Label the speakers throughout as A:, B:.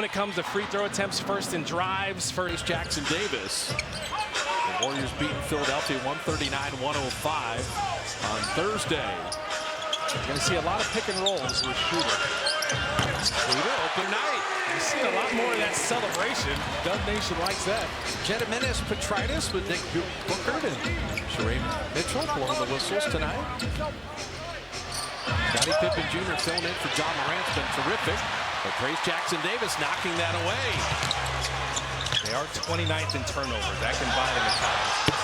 A: When it comes to free throw attempts, first in drives, first
B: Jackson Davis. The Warriors beating Philadelphia 139-105 on Thursday.
A: You're going to see a lot of pick and rolls with Schroeder.
B: Schroeder, open night.
A: You've seen a lot more of that celebration. Dub Nation likes that.
B: Jediminas Petritis with Nick Booker and Sheree Mitchell blowing the whistles tonight. Scottie Pippen Jr. filling in for John Morant's been terrific. But Trace Jackson Davis knocking that away.
A: They are 29th in turnovers. That can bite them at times.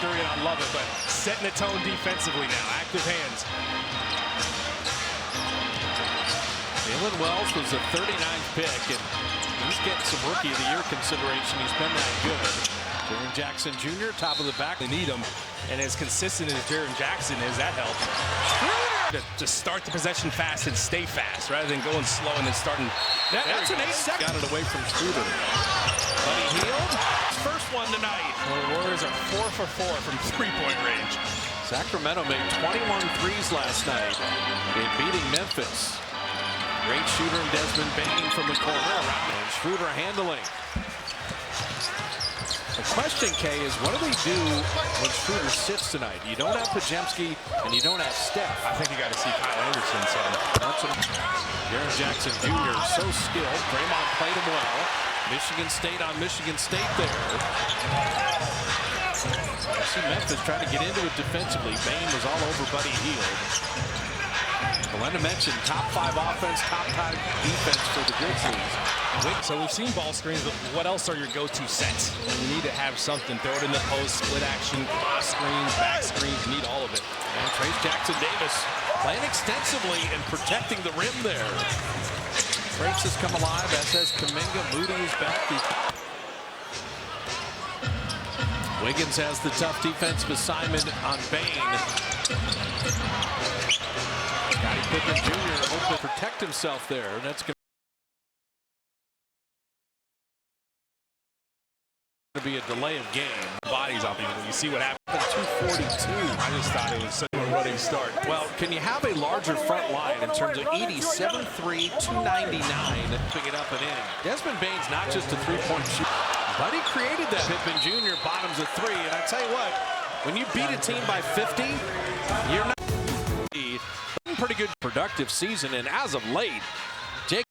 A: I love it, but setting the tone defensively now. Active hands.
B: Jalen Wells was the 39th pick, and he's getting some Rookie of the Year consideration. He's been that good. Jaren Jackson Jr., top of the back.
A: They need him, and as consistent as Jaren Jackson is, that helps. To start the possession fast and stay fast, rather than going slow and then starting.
B: That's an 8-second. Got it away from Schroeder. Buddy Hield, first one tonight.
A: Well, the Warriors are 4 for 4 from three-point range.
B: Sacramento made 21 threes last night in beating Memphis. Great shooter in Desmond Bane from the corner around, and Schroeder handling. The question, Kay, is what do they do when Schroeder sits tonight? You don't have Pajemski and you don't have Steph.
A: I think you got to see Kyle Anderson. So
B: that's Jaren Jackson Jr. so skilled. Draymond played him well. Michigan State on Michigan State there. You see Memphis trying to get into it defensively. Bane was all over Buddy Hield. Belinda mentioned top 5 offense, top 5 defense for the Grizzlies.
A: So we've seen ball screens, but what else are your go-to sets? You need to have something. Throw it in the post, split action, cross screens, back screens. You need all of it.
B: And Trace Jackson Davis playing extensively and protecting the rim there. Trace has come alive, as has Kuminga. Moody is back. Wiggins has the tough defensive assignment on Bane. Scottie Pippen Jr. hoping to protect himself there. That's going to be a delay of game.
A: Bodies up even. You see what happened.
B: 242.
A: I just thought it was such a running start.
B: Well, can you have a larger front line in terms of 87-3, 299, picking it up and in? Desmond Bane's not just a three-point shooter, but he created that. Pippen Jr. bottoms a 3, and I tell you what, when you beat a team by 50, you're not pretty good productive season, and as of late, Jake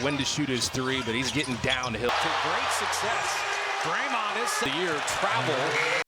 A: when to shoot his 3, but he's getting downhill.
B: To great success. Draymond is the year travel.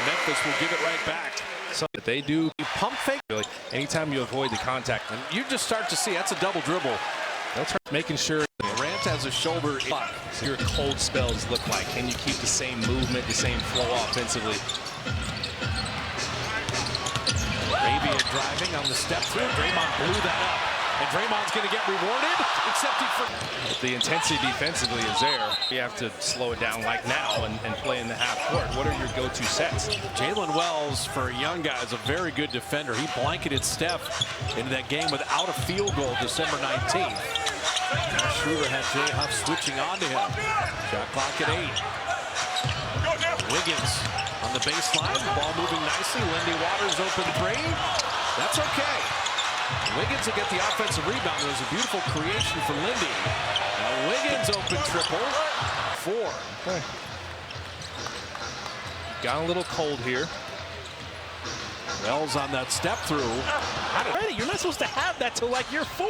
B: Memphis will give it right back.
A: So they do
B: pump fake.
A: Anytime you avoid the contact,
B: and you just start to see that's a double dribble.
A: That's making sure
B: Durant has a shoulder.
A: your cold spells look like. Can you keep the same movement, the same flow offensively?
B: Arabia driving on the step through. Draymond blew that up. And Draymond's going to get rewarded, except
A: the intensity defensively is there. You have to slow it down like now and play in the half court. What are your go-to sets?
B: Jalen Wells, for a young guy, is a very good defender. He blanketed Steph into that game without a field goal December 19th. Schroeder had Jay Huff switching on to him. Shot clock at 8. Wiggins on the baseline. Ball moving nicely. Lindy Waters open three. That's okay. Wiggins will get the offensive rebound. There's a beautiful creation for Lindy. Now Wiggins open triple. 4.
A: Okay. Got a little cold here.
B: Wells on that step through.
A: You're not supposed to have that till like year 4.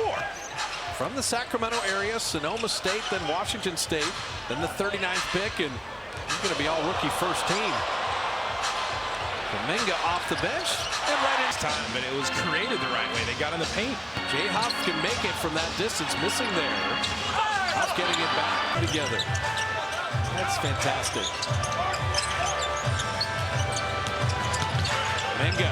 B: From the Sacramento area, Sonoma State, then Washington State, then the 39th pick, and he's going to be all rookie first team. Kuminga off the bench, and right in
A: Time, but it was created the right way. They got in the paint.
B: Jay Huff can make it from that distance, missing there. Huff getting it back together. That's fantastic. Kuminga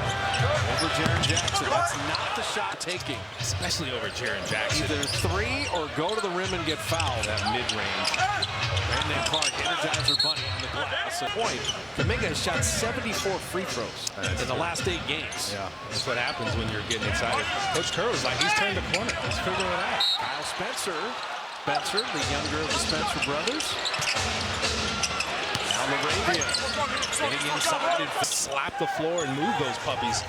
B: over Jaren Jackson. That's not the shot taking.
A: Especially over Jaren Jackson.
B: Either 3 or go to the rim and get fouled.
A: That mid-range.
B: Brandon Clark, Energizer Bunny on the glass. A point. Kuminga has shot 74 free throws in the last 8 games.
A: Yeah, that's what happens when you're getting excited. Coach Kerr was like, he's turned the corner. He's figuring it out.
B: Kyle Spencer, the younger of the Spencer brothers. Now Arabia getting inside and
A: Slap the floor and move those puppies.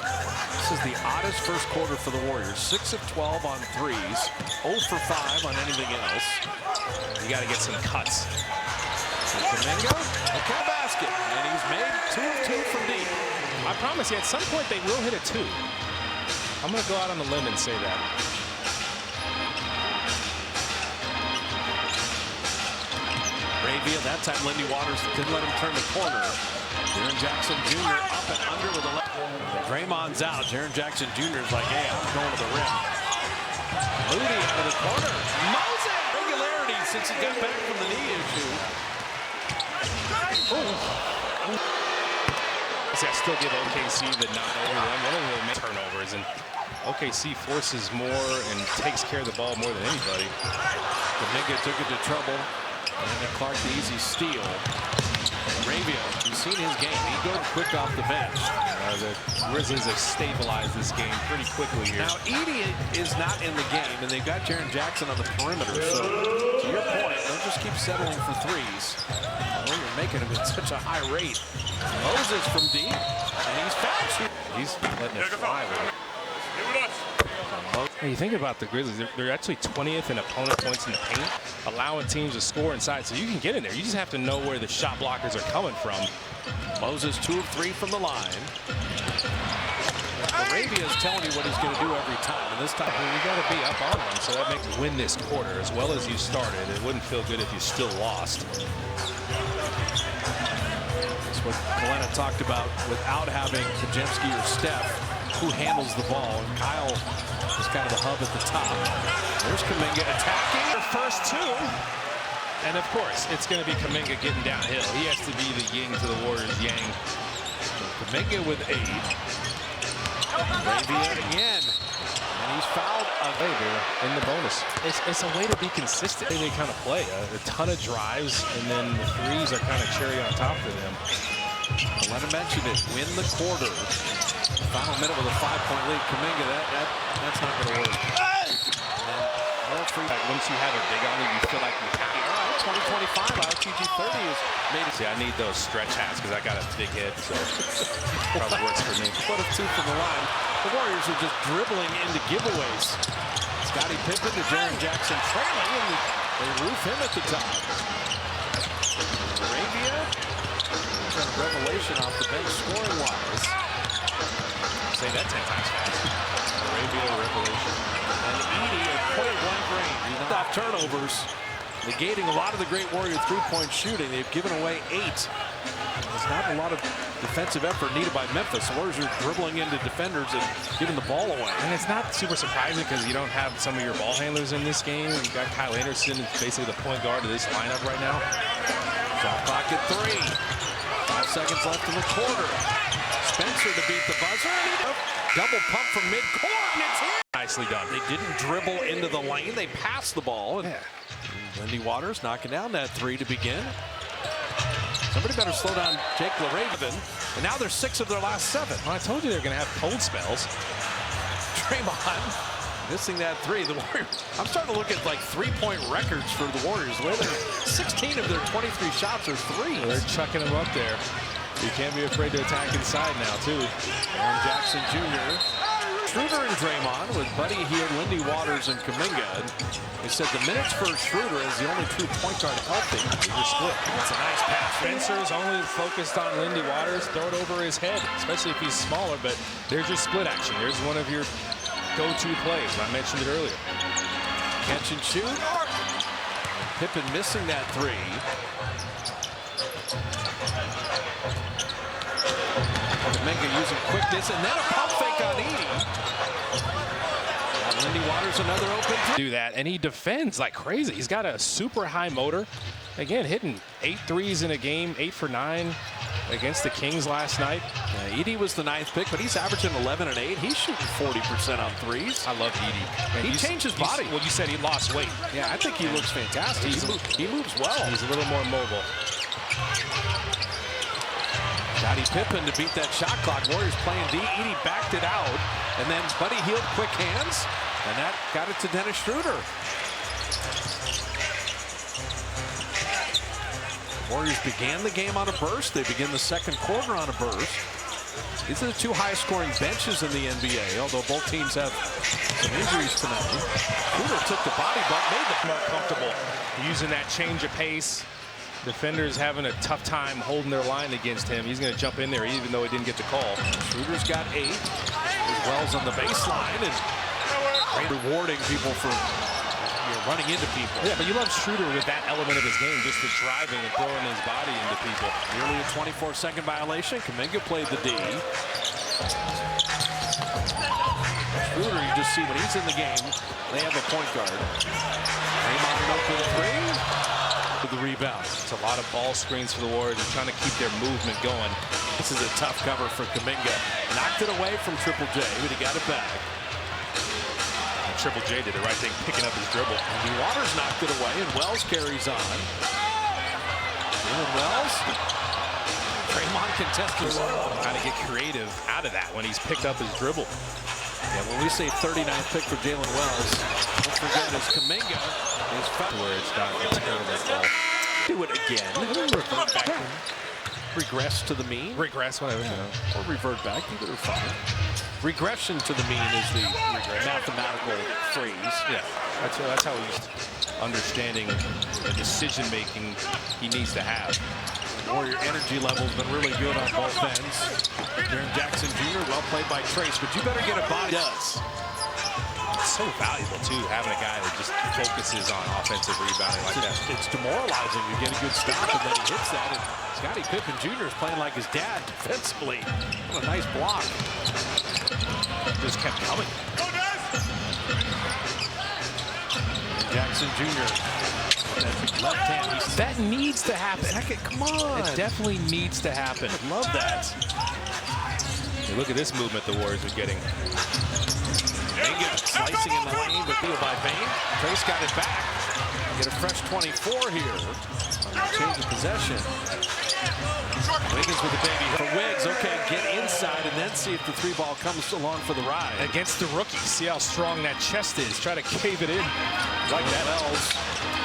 B: This is the oddest first quarter for the Warriors. 6 of 12 on threes, 0 for 5 on anything else.
A: You got to get some cuts.
B: Kuminga, okay, basket, and he's made 2 of 2 from deep.
A: I promise you, at some point they will hit a 2. I'm going to go out on the limb and say that.
B: Arabia, that time Lindy Waters didn't let him turn the corner. Jaren Jackson Jr. up and under with a left. Draymond's out. Jaren Jackson Jr. is like, hey, I'm going to the rim. Moody out of the corner. Moses! Regularity since he got back from the knee issue.
A: See, I still give OKC the nod over them. One of them make turnovers, and OKC forces more and takes care of the ball more than anybody.
B: Kuminga took it to trouble. And then Clark, the easy steal. Arabia, you've seen his game. He goes quick off the bench.
A: The Grizzlies have stabilized this game pretty quickly here.
B: Now, Edey is not in the game, and they've got Jaren Jackson on the perimeter. So, to your point, don't just keep settling for threes. Well, you're making them at such a high rate. Moses from deep, and he's fouled.
A: He's letting it fly with it. Hey, you think about the Grizzlies, they're actually 20th in opponent points in the paint, allowing teams to score inside. So you can get in there. You just have to know where the shot blockers are coming from.
B: Moses 2 of 3 from the line. Arabia is telling you what he's going to do every time. And this time,
A: you got to be up on them. So that makes you win this quarter as well as you started. It wouldn't feel good if you still lost.
B: That's what Kalena talked about without having Kajemski or Steph, who handles the ball. And Kyle is kind of the hub at the top. There's Kuminga attacking.
A: Their first 2. And of course, it's going to be Kuminga getting downhill. He has to be the yin to the Warriors' yang.
B: Kuminga with 8. Arabia again. And he's fouled
A: in the bonus. It's a way to be consistent. They kind of play a ton of drives, and then the threes are kind of cherry on top for them.
B: Kalena mentioned it. Win the quarter. Final minute with a 5-point lead. Kuminga, that's not going to work.
A: Once you have a big on you, you feel like you have it.
B: All right, 2025, RTG 30 is made it.
A: See, I need those stretch hats because I got a big head, so probably works for me.
B: What if 2 from the line? The Warriors are just dribbling into giveaways. Scottie Pippen to Jaren Jackson trailing, and they roof him at the top. Arabia, a revelation off the bench scoring-wise.
A: Say that 10 times fast. Arabia revelation.
B: And Edey at point-blank range. He's not off turnovers, negating a lot of the great Warrior three-point shooting. They've given away 8. There's not a lot of defensive effort needed by Memphis. The Warriors are dribbling into defenders and giving the ball away.
A: And it's not super surprising because you don't have some of your ball handlers in this game. You've got Kyle Anderson, who's basically the point guard of this lineup right now.
B: Shot clock at 3. 5 seconds left in the quarter. Spencer to beat the buzzer. Double pump from midcourt, and it's in.
A: Nicely done.
B: They didn't dribble into the lane. They passed the ball. And Lindy Waters knocking down that 3 to begin. Somebody better slow down Jake LaRaven. And now they're 6 of their last 7.
A: Well, I told you they're going to have cold spells.
B: Draymond missing that 3. The Warriors. I'm starting to look at like 3-point records for the Warriors. Where 16 of their 23 shots are 3s.
A: Well, they're chucking them up there. You can't be afraid to attack inside now, too.
B: Aaron Jackson Jr. Schroeder and Draymond with Buddy Hield, Lindy Waters, and Kuminga. They said the minutes for Schroeder is the only true point guard healthy.
A: They're split. That's a nice pass. Spencer's only focused on Lindy Waters. Throw it over his head, especially if he's smaller. But there's your split action. There's one of your go-to plays. I mentioned it earlier.
B: Catch and shoot. Pippen missing that 3. Kuminga using quickness, and then a pump fake on Edey. Lindy Waters, another open 3.
A: Do that, and he defends like crazy. He's got a super high motor. Again, hitting 8 threes in a game, 8 for 9 against the Kings last night.
B: Edey was the 9th pick, but he's averaging 11 and 8. He's shooting 40% on 3s.
A: I love Edey.
B: He changed his body.
A: Well, you said he lost weight.
B: Yeah, I think he looks fantastic. He moves well.
A: He's a little more mobile.
B: Scottie Pippen to beat that shot clock. Warriors playing D. Edey backed it out. And then Buddy Hield, quick hands. And that got it to Dennis Schroeder. Warriors began the game on a burst. They begin the second quarter on a burst. These are the 2 highest scoring benches in the NBA, although both teams have some injuries tonight. Schroeder took the body bump, made them
A: more comfortable using that change of pace. Defenders having a tough time holding their line against him. He's going to jump in there even though he didn't get the call.
B: Schroeder's got 8. As Wells on the baseline and rewarding people for running into people.
A: Yeah, but you love Schroeder with that element of his game, just the driving and throwing his body into people.
B: Nearly a 24-second violation. Kuminga played the D. Schroeder, you just see when he's in the game, they have a point guard. Draymond an open 3. With the rebound.
A: It's a lot of ball screens for the Warriors. They're trying to keep their movement going.
B: This is a tough cover for Kuminga. Knocked it away from Triple J, but he got it back.
A: And Triple J did the right thing, picking up his dribble.
B: And Waters knocked it away, and Wells carries on. Wells. Draymond contesters.
A: Trying to get creative out of that when he's picked up his dribble.
B: Yeah, when we say 39th pick for Jalen Wells, don't forget it's Kuminga.
A: Where it's not a terrible ball.
B: Do it again. Revert back. Regress to the mean.
A: Regress, whatever.
B: Or revert back. Either are fine. Regression to the mean is the mathematical phrase.
A: Yeah, that's how he's understanding the decision-making he needs to have.
B: Warrior energy level's been really good on both ends. Aaron Jackson Jr. well played by Trace, but you better get a body.
A: Does. It's so valuable, too, having a guy that just focuses on offensive rebounding like that.
B: It's demoralizing. You get a good stop, and then he hits that. And Scottie Pippen Jr. is playing like his dad defensively. What a nice block.
A: Just kept coming.
B: Jackson Jr. Left hand.
A: That needs to happen.
B: Come on.
A: It definitely needs to happen.
B: Love that.
A: Hey, look at this movement the Warriors are getting.
B: Slicing in the lane, but deal by Bane. Trace got it back. Get a fresh 24 here. Change of possession. Wiggins with the baby for Wiggs. Okay, get inside and then see if the 3-ball comes along for the ride.
A: Against the rookie. See how strong that chest is. Try to cave it in.
B: Like that. Wells.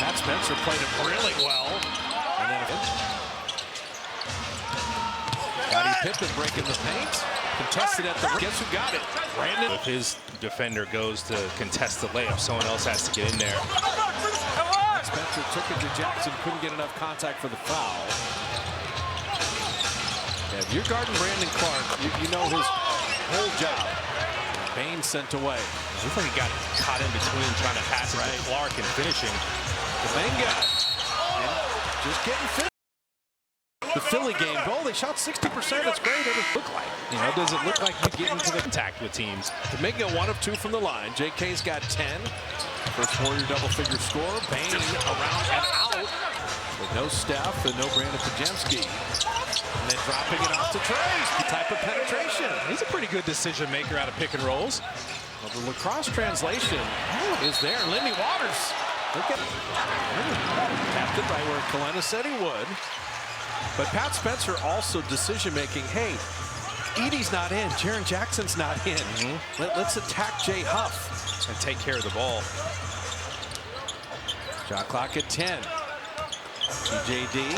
B: Pat Spencer played it really well. And then Scottie Pippen breaking the paint. Contested at the rim. Guess who got it? Brandon.
A: If his defender goes to contest the layup, someone else has to get in there.
B: Spencer took it to Jackson. Couldn't get enough contact for the foul. Yeah, if you're guarding Brandon Clark, you know his whole job. Bane sent away.
A: It looks like he got caught in between trying to pass it to Clark and finishing.
B: Kuminga. Just getting fit. the Philly game. Oh, they shot 60%. It's great. It
A: look like, does it look like you get into the contact with teams?
B: Domingo 1 of 2 from the line. JK's got 10. First Warrior double-figure score. Bain around and out. With no Steph and no Brandon Pajemski. And then dropping it off to Trace. The type of penetration.
A: He's a pretty good decision maker out of pick and rolls.
B: Well, the lacrosse translation is there. Lindy Waters. Look at tapped it right where Kalena said he would. But Pat Spencer also decision making. Hey, Edie's not in. Jaren Jackson's not in. Let's attack Jay Huff
A: and take care of the ball.
B: Shot clock at 10. TJD,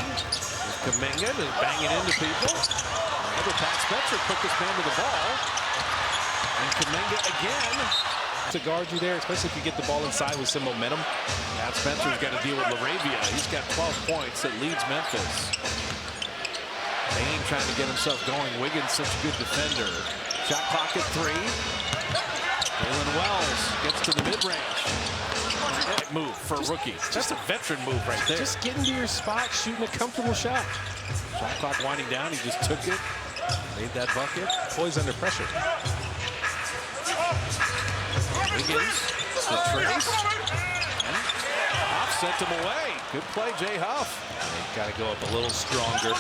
B: Kuminga is banging into people. Another Pat Spencer, quickest man to the ball. And Kuminga again.
A: To guard you there, especially if you get the ball inside with some momentum.
B: Pat Spencer's got to deal with LaRavia. He's got 12 points that leads Memphis. Bain trying to get himself going. Wiggins such a good defender. Shot clock at 3. Jalen Wells gets to the mid-range. Move for a rookie. Just a veteran move right there.
A: Just get into your spot, shooting a comfortable shot.
B: Shot clock winding down. He just took it. Made that bucket.
A: Boy's under pressure.
B: Wiggins to Trace. Huff sent him away. Good play, Jay Huff.
A: Got to go up a little stronger.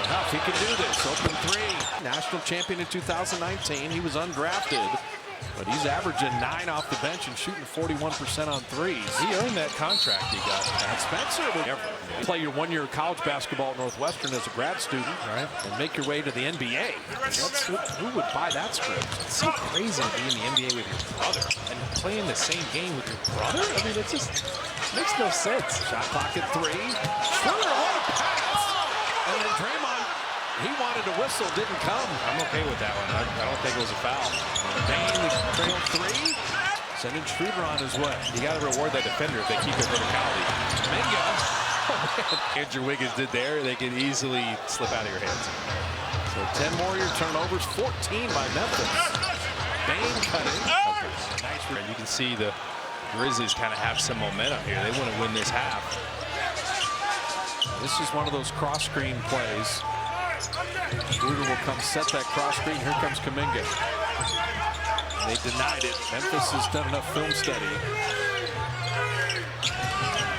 B: Huff, he can do this. Open 3. National champion in 2019. He was undrafted, but he's averaging 9 off the bench and shooting 41% on threes.
A: He earned that contract he got.
B: Pat Spencer would play your 1 year of college basketball at Northwestern as a grad student,
A: right,
B: and make your way to the NBA. Who would buy that script?
A: It's so crazy to be in the NBA with your brother and playing the same game with your brother. I mean, it just makes no sense.
B: Shot clock at 3. Schroeder, what a pass! And then Draymond, he wanted a whistle, didn't come.
A: I'm okay with that one. I don't think it was a foul.
B: Bain trail 3. Sending Schroeder on his way.
A: You got to reward that defender if they keep their verticality.
B: Mingo.
A: Andrew Wiggins did there. They can easily slip out of your hands.
B: So 10 Warrior turnovers, 14 by Memphis. Bain cutting.
A: Nice. You can see the Grizzlies kind of have some momentum here. They want to win this half.
B: This is one of those cross screen plays. Schroeder will come set that cross screen. Here comes Kuminga. They denied it. Memphis has done enough film study.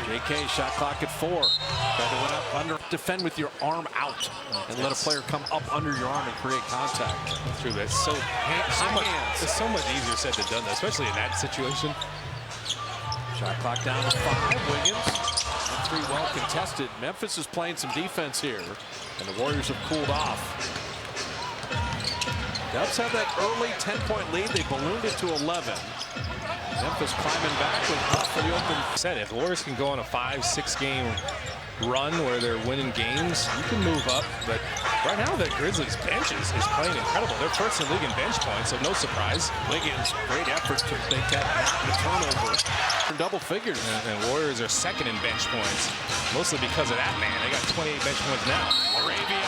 B: JK shot clock at 4. Try to win up under. Defend with your arm out and let a player come up under your arm and create contact.
A: That's true. That's it's so much easier said than done, especially in that situation.
B: Shot clock down to 5. Wiggins. 3 well contested. Memphis is playing some defense here, and the Warriors have cooled off. Dubs have that early 10-point lead. They ballooned it to 11. Memphis climbing back with Huff for the open.
A: Said if the Warriors can go on a 5-6 game run where they're winning games, you can move up. But right now, the Grizzlies bench is playing incredible. They're first in the league in bench points, so no surprise.
B: Wiggins, great effort to make that the turnover. Double figures.
A: And Warriors are second in bench points, mostly because of that man. They got 28 bench points now.
B: Arabia.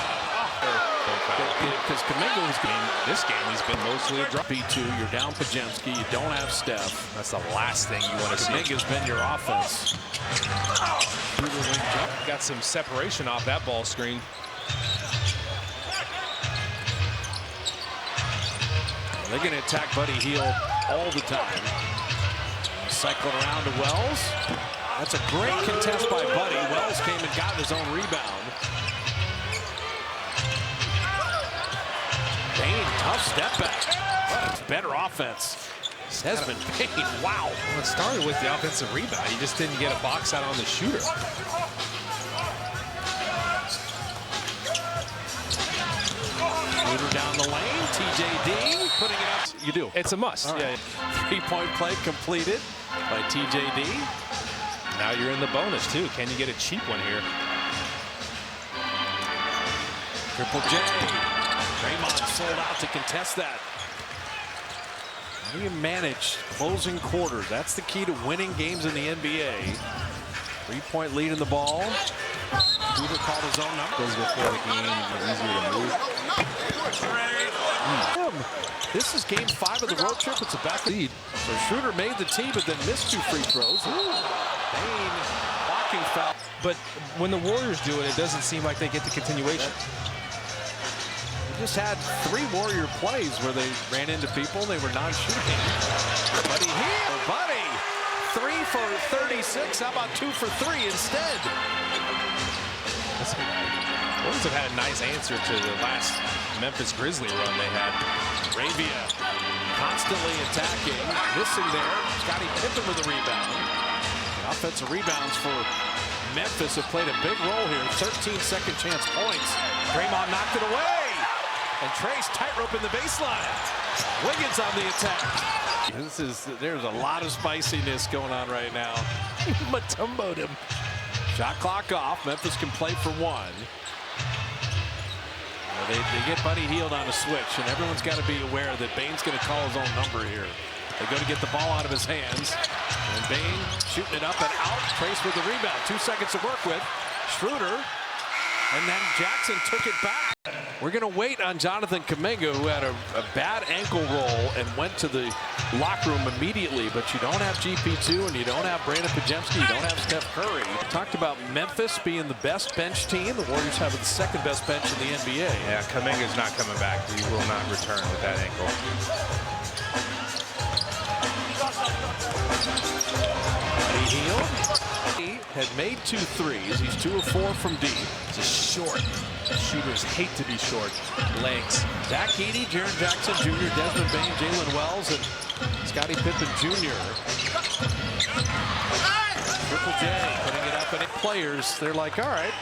B: Because Kuminga was in
A: this game, he's been mostly a drop.
B: B2, you're down Pajemski, you don't have Steph.
A: That's the last thing you want to see.
B: Kuminga's been your offense.
A: Got some separation off that ball screen.
B: They're going to attack Buddy Hield all the time. Cycle it around to Wells. That's a great contest by Buddy. Wells came and got his own rebound. Bain, tough step back. Better offense. Desmond Bain, wow.
A: Well, it started with the offensive rebound. He just didn't get a box out on the shooter.
B: Shooter down the lane. TJD putting it up. You do.
A: It's a must.
B: Right. Yeah. 3-point play completed by TJD.
A: Now you're in the bonus, too. Can you get a cheap one here?
B: Triple J. Draymond sold out to contest that. How do you manage closing quarters? That's the key to winning games in the NBA. 3-point lead in the ball. Hoover called his own number.
A: Goes before the game, easier to move.
B: This is game 5 of the road trip. It's a back lead. So Schroeder made the tee, but then missed 2 free throws. Bain blocking foul.
A: But when the Warriors do it, it doesn't seem like they get the continuation.
B: We just had 3 Warrior plays where they ran into people and they were non-shooting. Buddy here, Buddy. 3 for 36. How about 2 for 3 instead?
A: Warriors have had a nice answer to the last Memphis Grizzly run they had.
B: Ravia constantly attacking, missing there. Scottie Pippen with a rebound. The offensive rebounds for Memphis have played a big role here. 13 second chance points. Draymond knocked it away. And Trace tightrope in the baseline. Wiggins on the attack. There's a lot of spiciness going on right now.
A: Matumbo'd him.
B: Shot clock off. Memphis can play for 1. They get Buddy Hield on a switch, and everyone's got to be aware that Bane's going to call his own number here. They go to get the ball out of his hands, and Bane shooting it up and out. Trace with the rebound. 2 seconds to work with. Schroeder, and then Jackson took it back. We're going to wait on Jonathan Kuminga, who had a bad ankle roll and went to the locker room immediately. But you don't have GP2 and you don't have Brandon Pajemski. You don't have Steph Curry. We talked about Memphis being the best bench team. The Warriors have the 2nd best bench in the NBA.
A: Yeah, Kuminga's not coming back. He will not return with that ankle.
B: Buddy Hield. He had made 2 threes. He's 2 of 4 from deep.
A: Just short. Shooters hate to be short. Legs.
B: Dak Edey, Jaren Jackson Jr., Desmond Bane, Jalen Wells, and Scottie Pippen Jr. Triple J putting it up, and players, they're like, all right,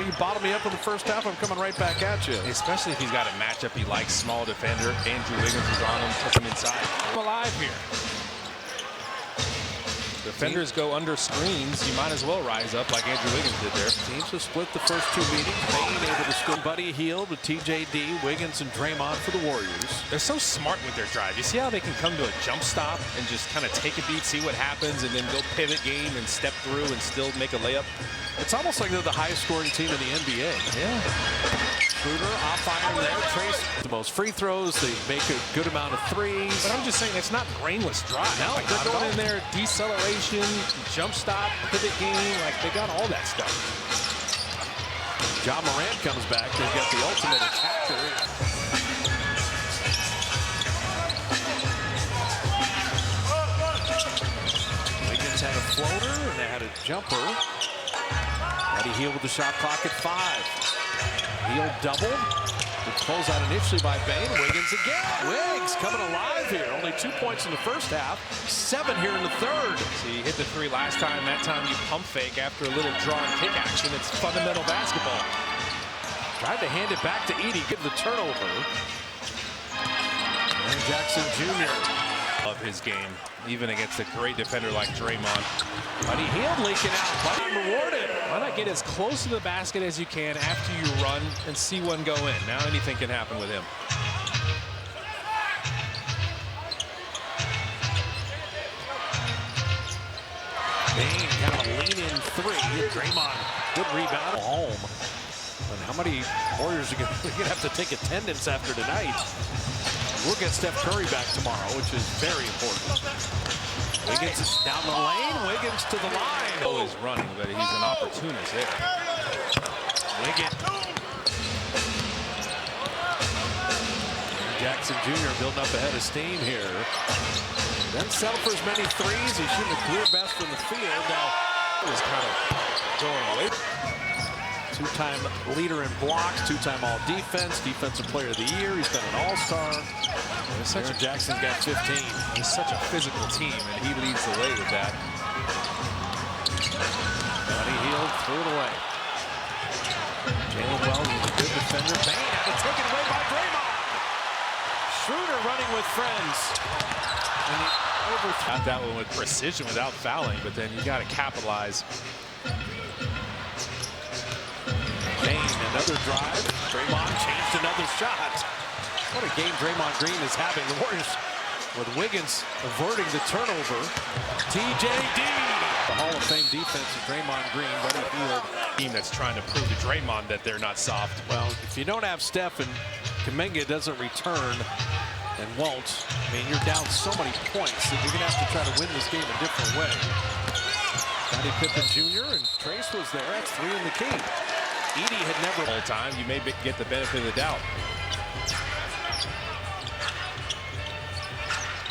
B: you bottle me up in the first half, I'm coming right back at you.
A: Especially if he's got a matchup he likes, small defender. Andrew Wiggins is on him, took him inside. I'm alive here. Defenders go under screens, you might as well rise up like Andrew Wiggins did there.
B: Teams have split the first 2 meetings. Bane able to score. Buddy Hield with TJD, Wiggins, and Draymond for the Warriors.
A: They're so smart with their drive. You see how they can come to a jump stop and just kind of take a beat, see what happens, and then go pivot game and step through and still make a layup?
B: It's almost like they're the highest scoring team in the NBA.
A: Yeah.
B: Schroeder off iron there. Trace the most free throws. They make a good amount of threes.
A: But I'm just saying it's not brainless drive.
B: No,
A: like they're going in there, deceleration, jump stop, pivot game. Like they got all that stuff.
B: John Morant comes back. They've got the ultimate attacker. Wiggins had a floater and they had a jumper. Buddy Hield with the shot clock at 5. Hield double. Good closeout initially by Bane. Wiggins again. Wiggs coming alive here. Only 2 points in the first half. 7 here in the third.
A: So you hit the 3 last time. That time you pump fake after a little draw and kick action. It's fundamental basketball.
B: Tried to hand it back to Edey. Give the turnover. And Jackson Jr.
A: Of his game, even against a great defender like Draymond.
B: Buddy Hield leaking out. Buddy rewarded.
A: Why not get as close to the basket as you can after you run and see one go in? Now anything can happen with him.
B: Bane kind of a lean-in 3. Draymond, good rebound. Home. But how many Warriors are going to have to take attendance after tonight? We'll get Steph Curry back tomorrow, which is very important. Wiggins is down the lane. Wiggins to the line.
A: Always running, but he's an opportunist there.
B: Wiggins. Jackson Jr. building up a head of steam here. Then settle for as many threes. He's shooting a clear best from the field. Now
A: It was kind of going away.
B: 2-time leader in blocks, 2-time all-defense, defensive player of the year. He's been an all-star. Jaren Jackson's got 15.
A: He's such a physical team, and he leads the way with that.
B: Buddy Hield threw it away. Jalen Wells is a good defender. Bane had it taken away by Draymond. Schroeder running with friends. And he
A: Got that one with precision without fouling, but then you got to capitalize.
B: Bane, another drive. Draymond changed another shot. What a game Draymond Green is having. The Warriors with Wiggins averting the turnover. TJD. The Hall of Fame defense of Draymond Green. Buddy Hield.
A: Team that's trying to prove to Draymond that they're not soft.
B: Well, if you don't have Steph and Kuminga doesn't return and won't, I mean, you're down so many points that you're going to have to try to win this game a different way. Got Scottie Pippen Jr. and Trace was there. That's 3 in the key. Edey had never.
A: Whole time, you may get the benefit of the doubt.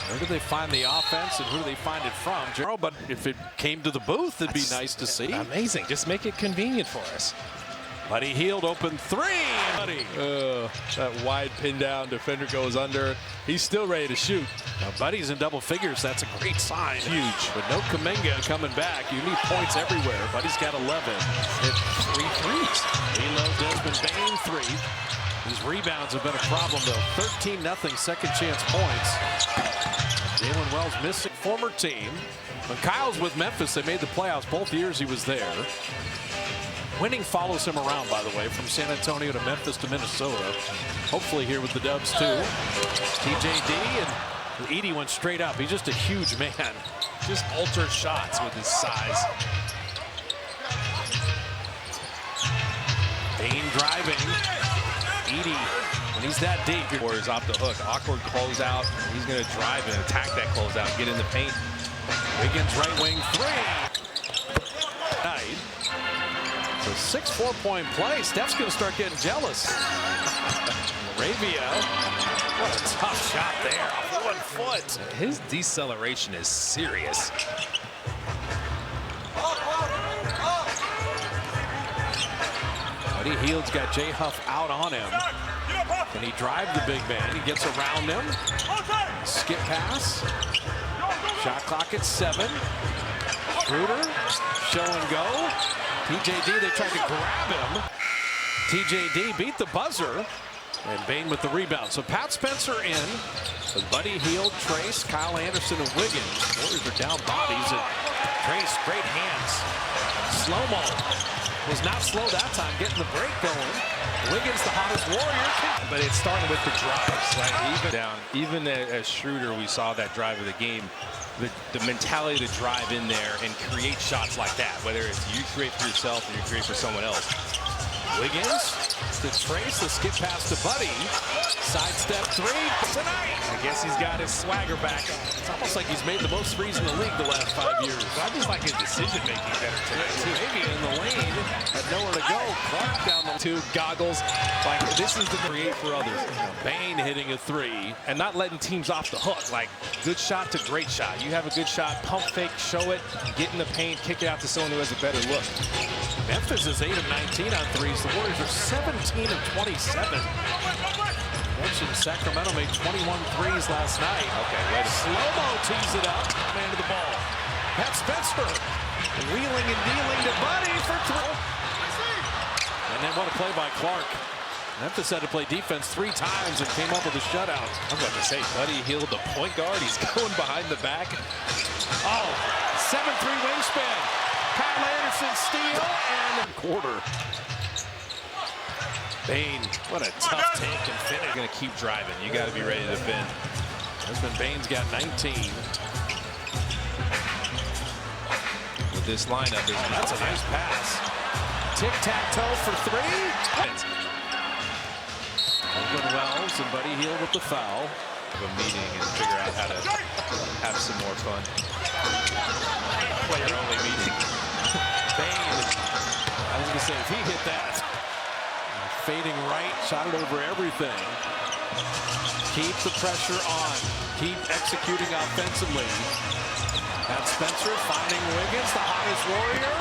B: Where do they find the offense and who do they find it from? But if it came to the booth, it'd be nice to see.
A: Amazing. Just make it convenient for us.
B: Buddy Hield open 3. Buddy.
A: That wide pin down. Defender goes under. He's still ready to shoot.
B: Now Buddy's in double figures. That's a great sign.
A: Huge.
B: But no Kuminga coming back. You need points everywhere. Buddy's got 11.
A: Hit 3 threes.
B: Reload Desmond Bane 3. These rebounds have been a problem, though. 13-0 second chance points. Jalen Wells missing. Former team. When Kyle's with Memphis, they made the playoffs both years he was there. Winning follows him around, by the way, from San Antonio to Memphis to Minnesota. Hopefully here with the Dubs, too. TJD and Edey went straight up. He's just a huge man.
A: Just altered shots with his size.
B: Bane driving. Edey, when he's that deep.
A: Warriors off the hook. Awkward closeout. He's going to drive and attack that closeout. Get in the paint.
B: Wiggins right wing 3. Night. So 6 4-point play. Steph's going to start getting jealous. Arabia. What a tough shot there off 1 foot.
A: His deceleration is serious.
B: Buddy Hield's got Jay Huff out on him. Can he drive the big man? He gets around him. Skip pass. Shot clock at 7. Schroeder, show and go. TJD, they tried to grab him. TJD beat the buzzer. And Bane with the rebound. So Pat Spencer in with Buddy Hield, Trace, Kyle Anderson, and Wiggins. Warriors are down bodies. And Trace, great hands. Slow-mo. Was not slow that time, getting the break going. Wiggins, the hottest Warrior.
A: But it's starting with the drives. Like even as Schroeder, we saw that drive of the game. The mentality to drive in there and create shots like that, whether it's you create for yourself or you create for someone else.
B: Wiggins to Trace, the skip pass to Buddy. Sidestep 3 tonight.
A: I guess he's got his swagger back.
B: It's almost like he's made the most threes in the league the last 5 years.
A: I just like his decision making better tonight too.
B: Maybe in the lane, had nowhere to go. Clark down the
A: 2 goggles. Like this is to create for others.
B: Bane hitting a 3
A: and not letting teams off the hook. Like good shot to great shot. You have a good shot, pump fake, show it, get in the paint, kick it out to someone who has a better look.
B: Memphis is 8 of 19 on threes. The Warriors are 17 of 27. Mentioned Sacramento made 21 threes last night.
A: Okay, wait a
B: slow-mo tees it up. Man to the ball. Pat Spencer wheeling and dealing to Buddy for 3. And then what a play by Clark. Memphis had to play defense 3 times and came up with a shutout.
A: I'm about to say, Buddy Hield, the point guard. He's going behind the back.
B: Oh, 7-3 wingspan. Kyle Anderson steal and quarter. Bane, what a tough take and finish.
A: You're going to keep driving. You got to be ready to defend.
B: Desmond Bane's got 19.
A: With this lineup,
B: that's a nice pass. Tic-tac-toe for 3. Open Wells and Buddy Hield with the foul.
A: A meeting and figure out how to have some more fun. Player-only meeting.
B: Bane, I was going to say, if he hit that, fading right, shot it over everything. Keep the pressure on. Keep executing offensively. Pat Spencer finding Wiggins, the hottest Warrior.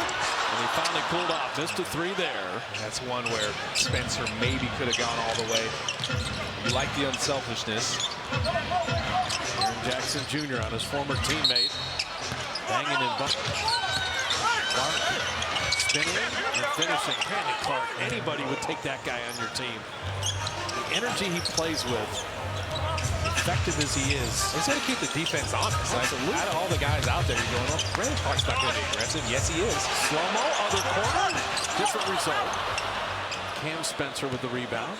B: And he finally pulled off. Missed a 3 there.
A: That's one where Spencer maybe could have gone all the way. You like the unselfishness.
B: Aaron Jackson Jr. on his former teammate. Banging and bumping. Clark spinning and finishing. Brandon Clark, anybody would take that guy on your team. The energy he plays with, effective as he is.
A: He's going to keep the defense honest. Absolutely. Out of all the guys out there, you're going, well, Brandon Clark's not going to be aggressive. Yes, he is.
B: Slow-mo, other corner. Different result. Cam Spencer with the rebound.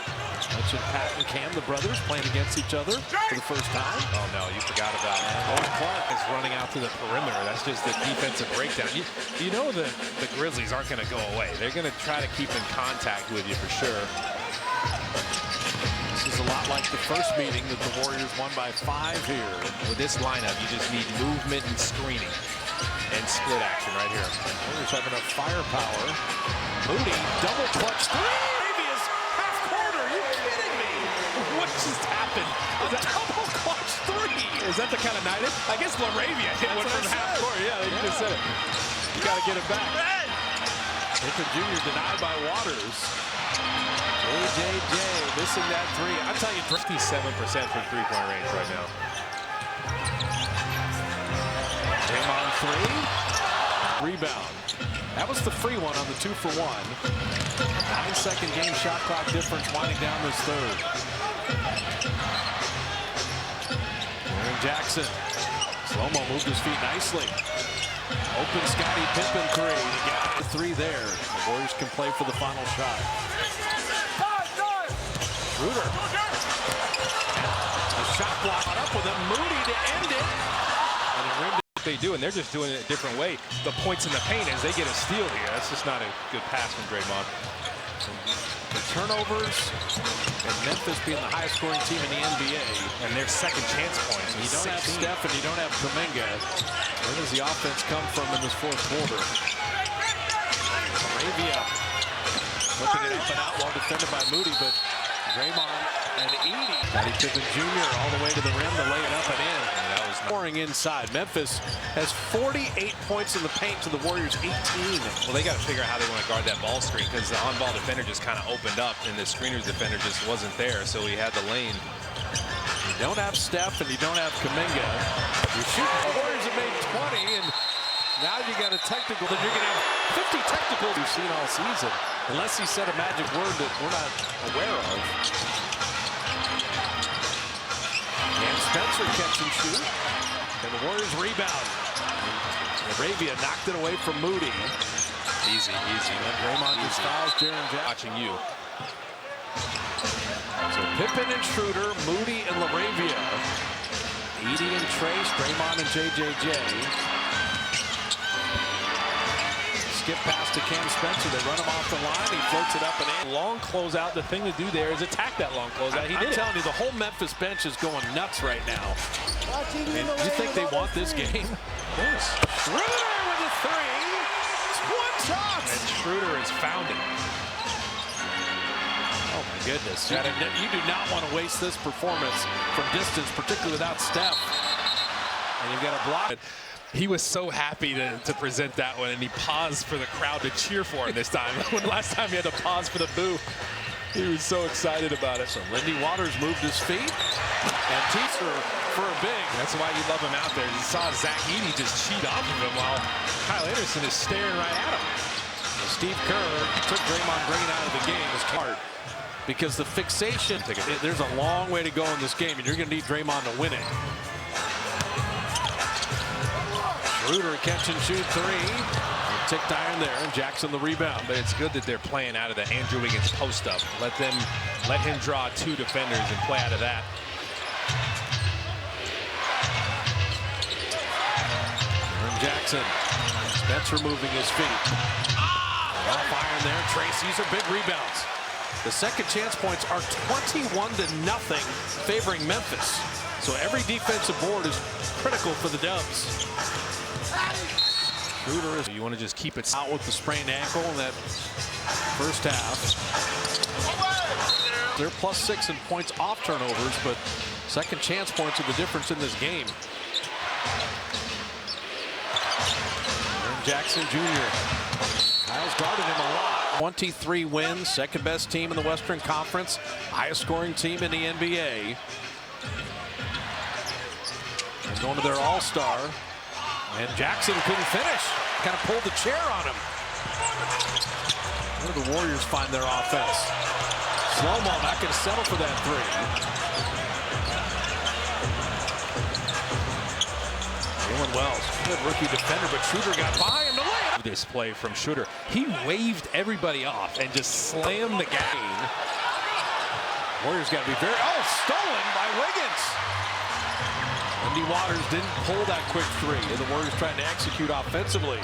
B: Mentioned Pat and Cam, the brothers, playing against each other for the first time.
A: Oh, no, you forgot about it. Clark is running out to the perimeter. That's just the defensive breakdown. You know the Grizzlies aren't going to go away. They're going to try to keep in contact with you for sure.
B: This is a lot like the first meeting that the Warriors won by 5 here.
A: With this lineup, you just need movement and screening. and split action right here.
B: Warriors have enough firepower. Moody, double clutch three. Previous half quarter. Are you kidding me?
A: What just happened?
B: A double clutch three.
A: Is that the kind of night? I guess LaRavia hit one from half court. Yeah, you just said it. You got to get it back.
B: Pippen Jr. denied by Waters. JJJ missing that three. I'm telling you,
A: 57% from three-point range right now.
B: Draymond three. Rebound. That was the free one on the 2-for-1. 9-second game shot clock difference winding down this third. Aaron Jackson. Slow-mo moved his feet nicely. Open Scottie Pippen three. He got the three there. The Warriors can play for the final shot. Schroeder. A shot block up with a Moody to end it.
A: And it rimmed what they do, and they're just doing it a different way. The points in the paint as they get a steal here. That's just not a good pass from Draymond.
B: The turnovers, and Memphis being the highest scoring team in the NBA.
A: And their second chance points.
B: You don't have Steph and you don't have Kuminga. Where does the offense come from in this fourth quarter? Arabia flipping it up and out, well defended by Moody, but Draymond and Edie. Scottie Pippen Jr. all the way to the rim to lay it up and in.
A: That was
B: Scoring inside. Memphis has 48 points in the paint to the Warriors 18.
A: Well, they got to figure out how they want to guard that ball screen because the on-ball defender just kind of opened up and the screener's defender just wasn't there, so he had the lane.
B: You don't have Steph and you don't have Kuminga. You shoot. The Warriors have made 20, and now you got a technical. Then you're going to have 50 technicals we've seen all season, unless he said a magic word that we're not aware of. And Spencer catch and shoot. And the Warriors rebound. Arabia knocked it away from Moody.
A: Easy, easy.
B: And Draymond just fouls Jaren Jackson.
A: Watching you.
B: So Pippen and Schroeder, Moody and LaRavia. Edie and Trace, Draymond and JJJ. Skip pass to Cam Spencer. They run him off the line. He floats it up and in.
A: Long closeout. The thing to do there is attack that long closeout.
B: I'm telling you, the whole Memphis bench is going nuts right now. And you think they want this game?
A: Yes.
B: Schroeder with a three. It's one shot.
A: And Schroeder has found it.
B: Oh my goodness. You do not want to waste this performance from distance, particularly without Steph. And you've got to block it.
A: He was so happy to present that one, and he paused for the crowd to cheer for him this time. When last time he had to pause for the boo, he was so excited about it.
B: So Lindy Waters moved his feet, and Teaser for a big.
A: That's why you love him out there. You saw Zach Edey just cheat off of him while Kyle Anderson is staring right at him.
B: And Steve Kerr took Draymond Green out of the game as part. Because the fixation, there's a long way to go in this game, and you're going to need Draymond to win it. Schroeder catch and shoot three. Ticked iron there, and Jackson the rebound.
A: But it's good that they're playing out of the Andrew Wiggins post up. Let him draw two defenders and play out of that.
B: Aaron Jackson. Spencer moving his feet. Off iron there. Tracy's are big rebounds. The second chance points are 21-0 favoring Memphis. So every defensive board is critical for the Dubs. Schroeder is,
A: You want to just keep it
B: out with the sprained ankle in that first half. They're +6 in points off turnovers, but second chance points are the difference in this game. Aaron Jackson Jr. Kyle's guarded him a lot. 23 wins, second best team in the Western Conference, highest scoring team in the NBA. He's going to their all-star. And Jackson couldn't finish. Kind of pulled the chair on him. Where do the Warriors find their offense? Slow-mo not going to settle for that three. Jalen Wells, good rookie defender, but Schroeder got by him to win.
A: this play from Schroeder. He waved everybody off and just slammed the game.
B: Warriors got to be very, stolen by Wiggins. Lindy Waters didn't pull that quick three, and the Warriors trying to execute offensively.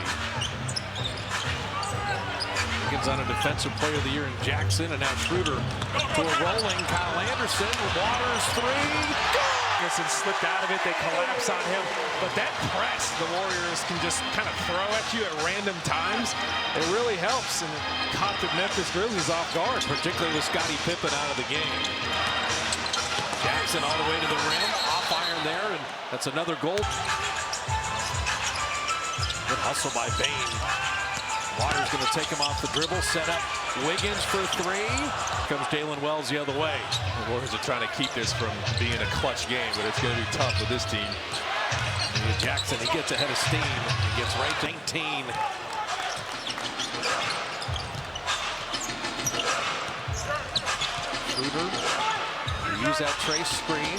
B: Wiggins on a defensive player of the year in Jackson, and now Schroeder to a rolling Kyle Anderson. Waters three, good!
A: Ferguson slipped out of it. They collapse on him. But that press the Warriors can just kind of throw at you at random times, it really helps. And it caught the Memphis Grizzlies off guard,
B: particularly with Scottie Pippen out of the game. Jackson all the way to the rim. Off iron there, and that's another goal. Good hustle by Bane. Waters going to take him off the dribble. Set up Wiggins for three. Comes Jalen Wells the other way.
A: The Warriors are trying to keep this from being a clutch game, but it's going to be tough with this team.
B: And Jackson, he gets ahead of steam. He gets right to 19. Schroeder, use that trace screen.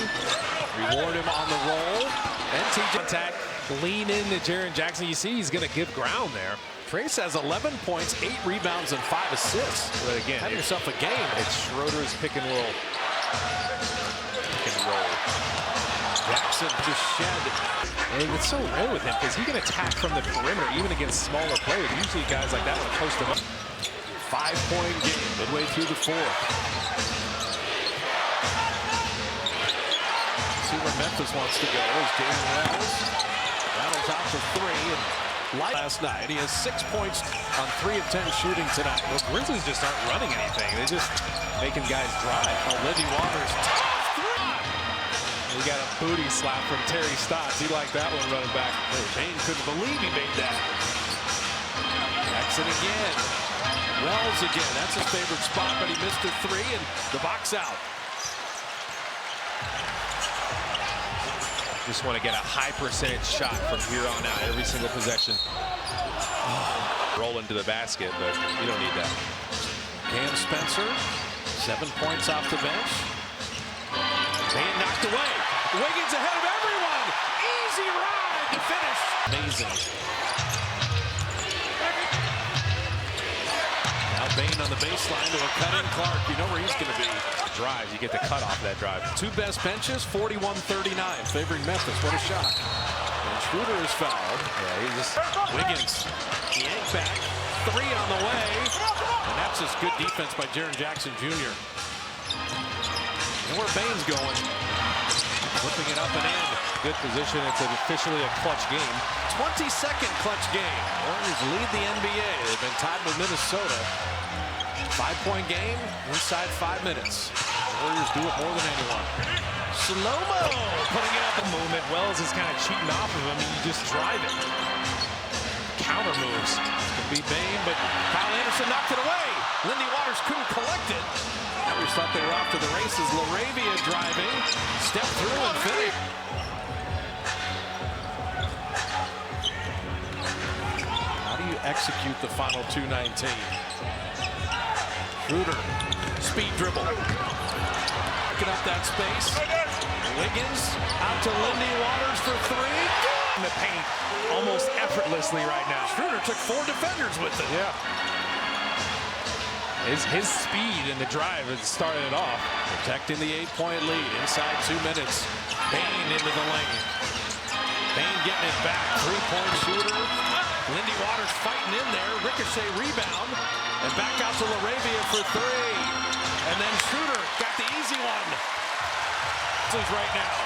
B: Reward him on the roll. And TJ
A: contact. Lean into Jaren Jackson. You see he's going to give ground there.
B: Trace has 11 points, 8 rebounds, and 5 assists.
A: But again,
B: have yourself a game.
A: It's Schroeder's pick and roll. Pick and roll.
B: Jackson just shed.
A: And it's so rare with him because he can attack from the perimeter, even against smaller players. Usually guys like that want to post him up.
B: 5-point game midway through the fourth. See where Memphis wants to go is Jalen Wells. Rattles out for three. And last night, he has 6 points on 3 of 10 shooting tonight.
A: The Grizzlies just aren't running anything. They're just making guys drive.
B: Oh, Lindy Waters, tough three.
A: We got a booty slap from Terry Stotts. He liked that one running back.
B: Bane couldn't believe he made that. Jackson again. Wells again. That's his favorite spot, but he missed a three, and the box out.
A: Just want to get a high percentage shot from here on out, every single possession. Roll into the basket, but you don't need that.
B: Cam Spencer, 7 points off the bench. Bane knocked away. Wiggins ahead of everyone. Easy ride to finish. Amazing. Now Bane on the baseline to a cutting Clark. You know where he's going to be.
A: Drive, you get the cut off that drive.
B: 2 best benches, 41-39, favoring Memphis. What a shot. And Schroeder is fouled.
A: Yeah, he just...
B: Wiggins, yank back, 3 on the way. And that's just good defense by Jaren Jackson Jr. And where Bane's going. Flipping it up and in.
A: Good position. It's officially a clutch game.
B: 22nd clutch game. Warriors lead the NBA. They've been tied with Minnesota. 5-point game inside 5 minutes. Warriors do it more than anyone. Slow-mo putting it up a movement.
A: Wells is kind of cheating off of him, and you just drive it. Counter moves.
B: Could be Bane, but Kyle Anderson knocked it away. Lindy Waters couldn't collect it. Warriors thought they were off to the races. LaRavia driving, step through and finish. How do you execute the final 2:19? Schroeder, speed dribble. Picking up that space. Wiggins out to Lindy Waters for 3.
A: In the paint almost effortlessly right now.
B: Schroeder took 4 defenders with it.
A: Yeah. His speed and the drive has started it off.
B: Protecting the 8-point lead inside 2 minutes. Bane into the lane. Bane getting it back. 3-point shooter. Lindy Waters fighting in there. Ricochet rebound. And back out to LaRavia for 3. And then Schroeder got the easy one. Right now.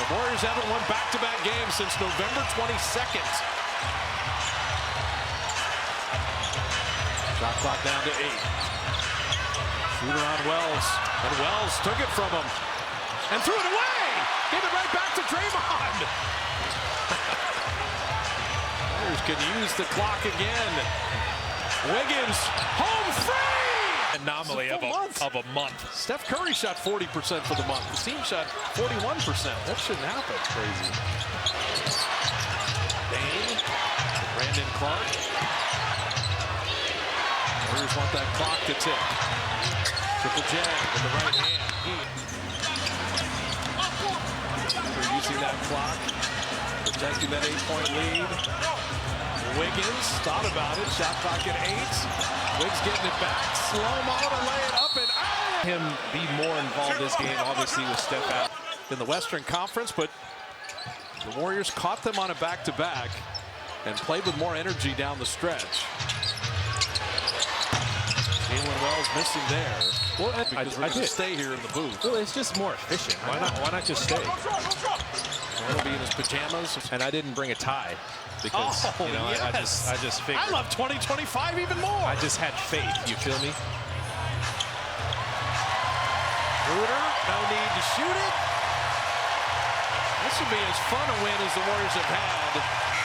B: The Warriors haven't won back-to-back games since November 22nd. Shot clock down to 8. Schroeder on Wells. And Wells took it from him. And threw it away. Gave it right back to Draymond. Warriors can use the clock again. Wiggins, home free!
A: Anomaly of a month.
B: Steph Curry shot 40% for the month. The team shot 41%. That shouldn't happen.
A: Crazy.
B: Bane, Brandon Clark. Warriors want that clock to tick. Triple J with the right hand. They're using that clock, protecting that 8-point lead. Wiggins thought about it. Shot clock at 8. Wiggs getting it back. Slow-mo to lay it up and out.
A: Him be more involved this game, obviously, with Steph out.
B: In the Western Conference, but the Warriors caught them on a back-to-back and played with more energy down the stretch. Jalen Wells missing there.
A: Well,
B: Because we're going to stay here in the booth.
A: Well, it's just more efficient. Why not just stay?
B: He'll be in his pajamas.
A: And I didn't bring a tie because
B: yes.
A: I just figured.
B: I love 2025 even more.
A: I just had faith. You feel me?
B: Schroeder, no need to shoot it. This will be as fun a win as the Warriors have had